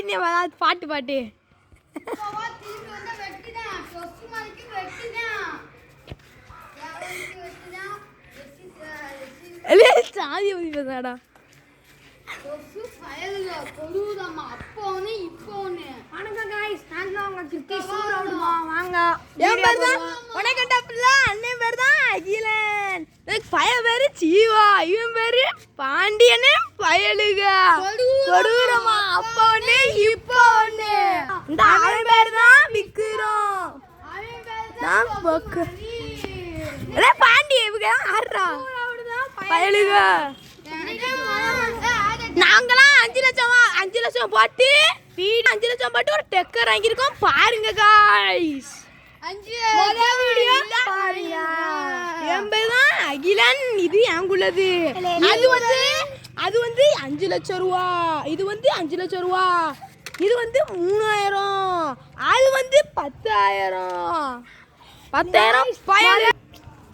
பாடினே பாட்டு பாட்டு சாதியை பத்தி பேசாடா. பேரு ஜீவா, இவன் பேரு பாண்டியனு பயலுக கொடூரமா அப்பா ஒண்ணு இப்ப ஒண்ணு. இந்த அவன் பேரு தான் விக்கிறோம். பாண்டிய இவங்க ஆடுறா பயலுக. நாங்களாம் 5 லட்சம் போட்டு வீடு 5 லட்சம் போட்டு ஒரு டெக்கர் வாங்கியிருக்கோம் பாருங்க காய்ஸ். அகிலன் இது எங்குள்ளது. அது வந்து 5 லட்சம் ரூபா. இது வந்து 5 லட்சம் ரூபா. இது வந்து 3000. அது வந்து 10,000. 10,000